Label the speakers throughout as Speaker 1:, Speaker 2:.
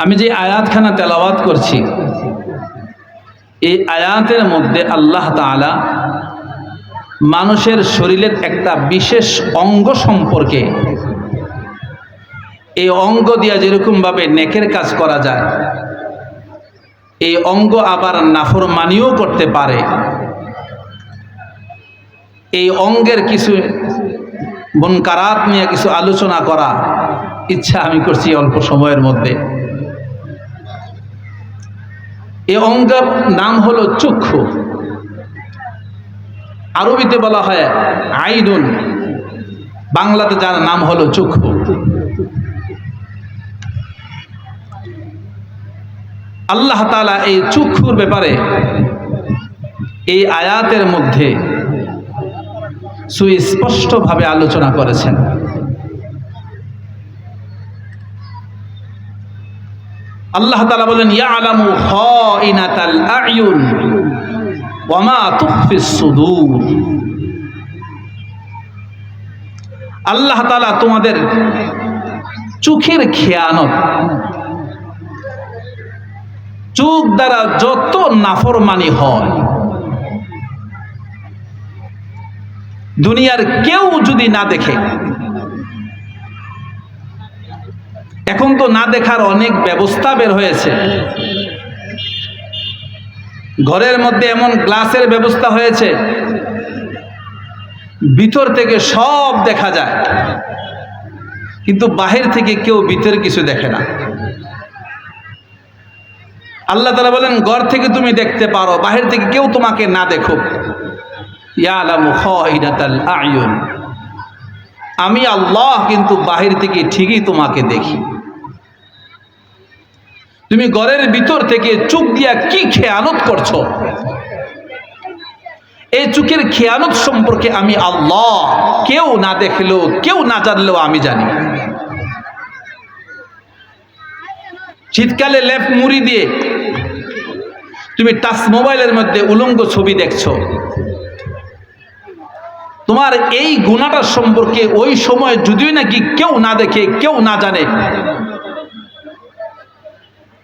Speaker 1: আমি যে আয়াতখানা তেলাওয়াত করছি, এই আয়াতের মধ্যে আল্লাহ তাআলা মানুষের শরীরের একটা বিশেষ অঙ্গ সম্পর্কে, এই অঙ্গ দিয়া যেরকমভাবে নেকের কাজ করা যায়, এই অঙ্গ আবার নাফরমানিও করতে পারে, এই অঙ্গের কিছু মুনকারাত নিয়ে কিছু আলোচনা করা ইচ্ছা আমি করছি অল্প সময়ের মধ্যে। এই অঙ্গের নাম হলো চক্ষু। আরবিতে বলা হয় আইনুন, বাংলাতে যার নাম হলো চক্ষু। আল্লাহ তাআলা এই চক্ষুর ব্যাপারে এই আয়াতের মধ্যে সুস্পষ্টভাবে আলোচনা করেছেন। আল্লাহ তাআলা বলেন, ইয়ালামু খাইনাতাল আয়ুন ওয়া মা তুখফিস সুদূর। আল্লাহ তাআলা তোমাদের চোখের খেয়ানত, চোখ দ্বারা যত নাফরমানি হয়, দুনিয়ার কেউ যদি না দেখে, এখন তো না দেখার অনেক ব্যবস্থা বের হয়েছে। ঘরের মধ্যে এমন গ্লাসের ব্যবস্থা হয়েছে, ভিতর থেকে সব দেখা যায়, কিন্তু বাহির থেকে কেউ ভিতরে কিছু দেখে না। আল্লাহ তাআলা বলেন, ঘর থেকে তুমি দেখতে পারো, বাহির থেকে কেউ তোমাকে না দেখুক। ইয়ালামু খাইনাতাল আয়ুন, আমি আল্লাহ কিন্তু বাহির থেকে ঠিকই তোমাকে দেখি। তুমি ঘরের ভিতর থেকে চোখ দিয়া কি খেয়ানত করছো, এই চোখের খেয়ানত সম্পর্কে আমি আল্লাহ কেউ না দেখলেও, কেউ না জানলেও আমি জানি। শীতকালে লেপ মুড়ি দিয়ে তুমি টাচ মোবাইলের মধ্যে উলঙ্গ ছবি দেখছো, তোমার এই গুনাহটা সম্পর্কে ওই সময় যদিও নাকি কেউ না দেখে, কেউ না জানে,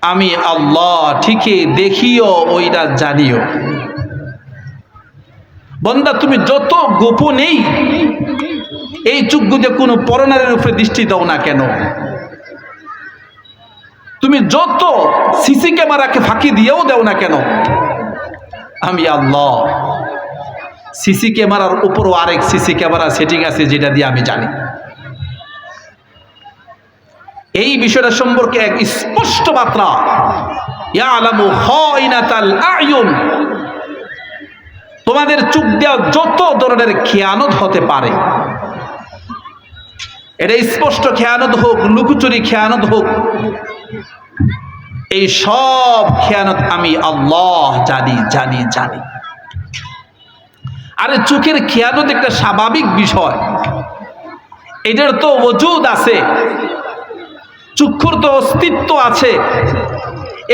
Speaker 1: আমি আল্লাহ ঠিকই দেখিও, ওইটা জানিও। বান্দা, তুমি যত গোপনেই এই চোখ দিয়ে কোনো পরনারীর উপরে দৃষ্টি দাও না কেন, তুমি যত সিসি ক্যামেরাকে ফাঁকি দিয়েও দাও না কেন, আমি আল্লাহ সিসি ক্যামেরার উপরও আরেক সিসি ক্যামেরা সেটিং আছে, যেটা দিয়ে আমি জানি। এই বিষয়টা সম্পর্কে এক স্পষ্ট বার্তা, ইয়ালামু খাইনাতাল আয়ুন, তোমাদের চোখ দিয়ে যত ধরনের খেয়ানত হতে পারে, এটা স্পষ্ট খেয়ানত হোক, লুকোচুরি খেয়ানত হোক, এই সব খেয়ানত আমি আল্লাহ জানি জানি জানি। আরে চোখের খেয়ানত একটা স্বাভাবিক বিষয়, এটার তো ওজুদ আছে, চক্ষুর তো অস্তিত্ব আছে।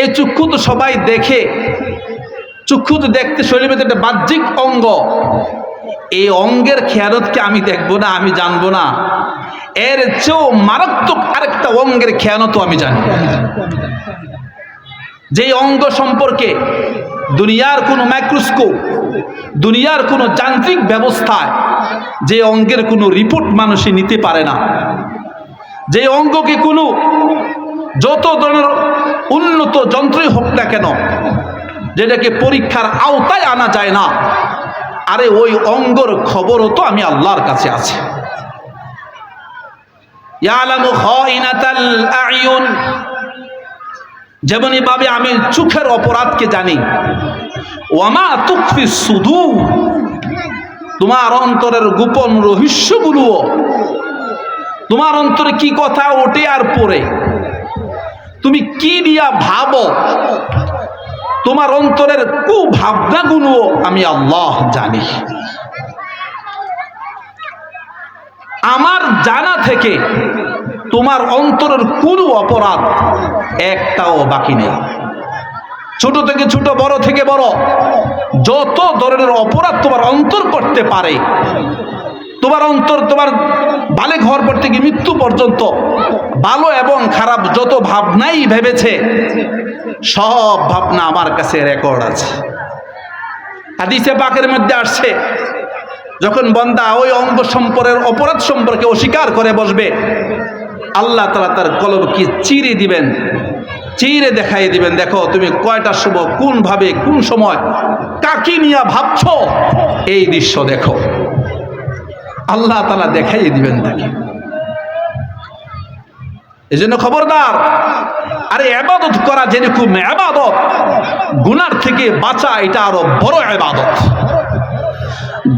Speaker 1: এই চক্ষু তো সবাই দেখে, চক্ষু তো দেখতে শরীরের একটা বাহ্যিক অঙ্গ। এই অঙ্গের খেয়ানতকে আমি দেখবো না, আমি জানবো না, এর চেয়েও মারাত্মক আরেকটা অঙ্গের খেয়ানতও আমি জানি, যেই অঙ্গ সম্পর্কে দুনিয়ার কোনো মাইক্রোস্কোপ, দুনিয়ার কোনো যান্ত্রিক ব্যবস্থায় যে অঙ্গের কোনো রিপোর্ট মানুষই নিতে পারে না, যে অঙ্গকে কোনো যত ধরনের উন্নত যন্ত্রই হোক না কেন, যেটাকে পরীক্ষার আওতায় আনা যায় না, আরে ওই অঙ্গর খবরও তো আমি আল্লাহর কাছে আছে। ইয়ালামু খাইনাতাল আয়ুন, যেমনই ভাবে আমি চোখের অপরাধকে জানি। ওয়া মা তুখফিস সুদূর, তোমার অন্তরের গোপন রহস্যগুলোও, তোমার অন্তরে কি কথা ওঠে আর পড়ে, তুমি কি দিয়া ভাবো, তোমার অন্তরের কুভাবনাগুলো আমি আল্লাহ জানি। আমার জানা থেকে তোমার অন্তরের কোনো অপরাধ একটাও বাকি নেই। ছোট থেকে ছোট, বড় থেকে বড়, যত ধরনের অপরাধ তোমার অন্তর করতে পারে, তোমার অন্তর তোমার বালেগ হওয়ার পর থেকে মৃত্যু পর্যন্ত ভালো এবং খারাপ যত ভাবনাই ভেবেছে সব ভাবনা আমার কাছে রেকর্ড আছে। হাদিসে পাকের মধ্যে আসছে, যখন বান্দা ওই অঙ্গ সম্পর্কের অপরাধ সম্পর্কে অস্বীকার করে বসবে, আল্লাহ তাআলা তার কলবকে চিরে দিবেন, চিরে দেখাই দিবেন, দেখো তুমি কয়টার সময় কোন ভাবে কোন সময় কাকে নিয়ে ভাবছো, এই দৃশ্য দেখো। আল্লাহ তাআলা দেখাই দিবেন তাকে। এই জন্য খবরদার, আরে ইবাদত করা যেরকম ইবাদত, গুনার থেকে বাঁচা এটা আরো বড় ইবাদত।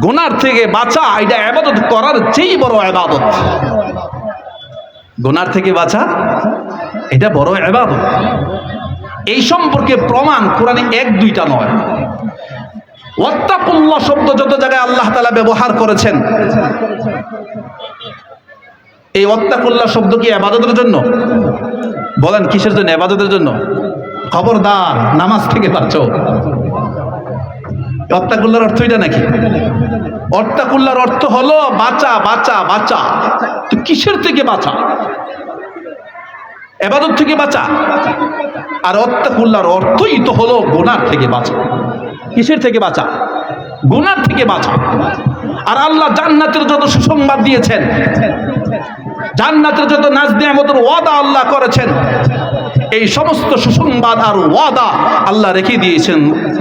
Speaker 1: গুনার থেকে বাঁচা এটা ইবাদত করার চেয়ে বড় ইবাদত। গুনার থেকে বাঁচা এটা বড় ইবাদত। এই সম্পর্কে প্রমাণ কোরআনে এক দুইটা নয়। ওয়াত্তাকুল্লাহ শব্দ যত জায়গায় আল্লাহ তাআলা ব্যবহার করেছেন, এই ওয়াত্তাকুল্লাহ শব্দ কি ইবাদতের জন্য? বলেন কিসের জন্য? ইবাদতের জন্য। খবরদার, নামাজ থেকে বাঁচো। ওয়াত্তাকুল্লাহর অর্থ এটা নাকি? ওয়াত্তাকুল্লাহর অর্থ হলো বাঁচা, বাঁচা, বাঁচা। তো কিসের থেকে বাঁচা? ইবাদত থেকে বাঁচা। আর ওয়াত্তাকুল্লাহর অর্থই তো হলো গুনাহ থেকে বাঁচা। কিসের থেকে বাঁচা? গুনাহ থেকে বাঁচা। আর আল্লাহ জান্নাতের যত সুসংবাদ দিয়েছেন, জান্নাতের যত নাজ নিয়ামতের ওয়াদা আল্লাহ করেছেন, এই সমস্ত সুসংবাদ আর ওয়াদা আল্লাহ রেখে দিয়েছেন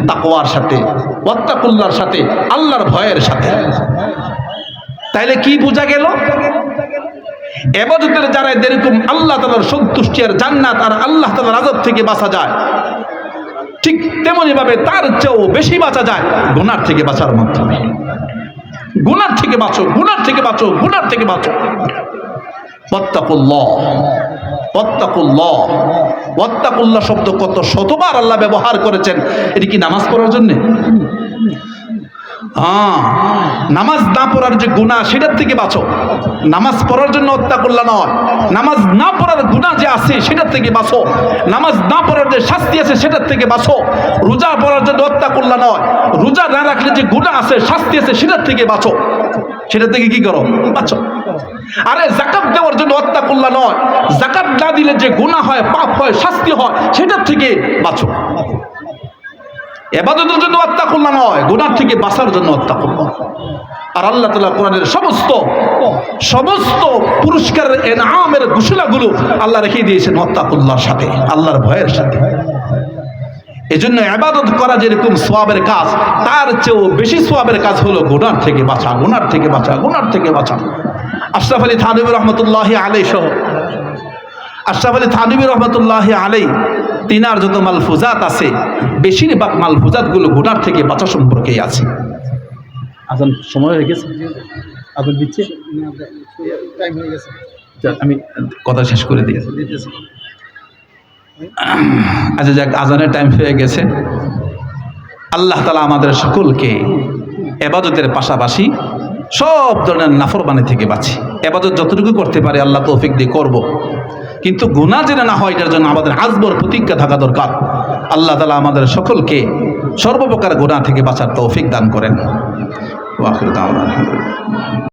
Speaker 1: তাকওয়ার সাথে, ওয়াত্তাকুল্লাহর সাথে, আল্লাহর ভয়ের সাথে। তাইলে কি বোঝা গেল? ইবাদতের যারা এরকম আল্লাহ তাআলার সন্তুষ্টি আর জান্নাত আর আল্লাহ তাআলার আযাব থেকে বাঁচা যায়, ঠিক তেমনি ভাবে তার চেয়েও বেশি বাঁচা যায় গুনাহ থেকে বাঁচার মাধ্যমে। গুনাহ থেকে বাঁচো, গুনাহ থেকে বাঁচো, গুনাহ থেকে বাঁচো। ওয়াত্তাকুল্লাহ, ওয়াত্তাকুল্লাহ, ওয়াত্তাকুল্লাহ শব্দ কত শতবার আল্লাহ ব্যবহার করেছেন। এটি কি নামাজ পড়ার জন্যে? হ্যাঁ, নামাজ না পড়ার যে গুনাহ সেটার থেকে বাঁচো। নামাজ পড়ার জন্য ওয়াত্তাকুল্লাহ নয়, নামাজ না পড়ার গুনাহ যে আছে সেটার থেকে বাঁচো। নামাজ না পড়ার যে শাস্তি আছে সেটার থেকে বাঁচো। রোজা পড়ার জন্য ওয়াত্তাকুল্লাহ নয়, রোজা না রাখলে যে গুনাহ আছে, শাস্তি আছে সেটার থেকে বাঁচো। সেটার থেকে কি করো? বাঁচো। আরে যাকাত দেওয়ার জন্য ওয়াত্তাকুল্লাহ নয়, যাকাত না দিলে যে গুনাহ হয়, পাপ হয়, শাস্তি হয়, সেটার থেকে বাঁচো। ইবাদতের জন্য ওয়াত্তাকুল্লাহ নয়, গুনাহ থেকে বাঁচার জন্য ওয়াত্তাকুল্লাহ। আর আল্লাহ তাআলা কোরআনের সমস্ত পুরস্কারের ইনামের ঘোষণাগুলো আল্লাহ রেখে দিয়েছেন ওয়াত্তাকুল্লাহর সাথে, আল্লাহর ভয়ের সাথে। এজন্য ইবাদত করা যেরকম সওয়াবের কাজ, তার চেয়েও বেশি সওয়াবের কাজ হলো গুনাহ থেকে বাঁচা, গুনাহ থেকে বাঁচা, গুনাহ থেকে বাঁচা। আশরাফ আলী থানভী রহমতুল্লাহি আলাইহি সহ আশরাফ আলী থানভী রহমতুল্লাহি আলাইহি তিনার যত মালফুজাত আছে, বেশিরভাগ মালফুজাতগুলো গুনাহ থেকে বাঁচা সম্পর্কেই আছে। আজান সময় হয়ে গেছে, আজান দিচ্ছে, টাইম হয়ে গেছে, আমি কথা শেষ করে দিয়েছি। আচ্ছা যাক, আজানের টাইম হয়ে গেছে। আল্লাহ তাআলা আমাদের সকলকে ইবাদতের পাশাপাশি সব ধরনের নাফরমানি থেকে বাঁচি। ইবাদত যতটুকু করতে পারে আল্লাহ তৌফিক দিয়ে করব, কিন্তু গুনাহ যেন না হয় এটার জন্য আমাদের আজবর প্রতিজ্ঞা থাকা দরকার। আল্লাহ তাআলা আমাদের সকলকে সর্বপ্রকার গুনাহ থেকে বাঁচার তৌফিক দান করেন। ওয়া আখিরু দাওয়ানা।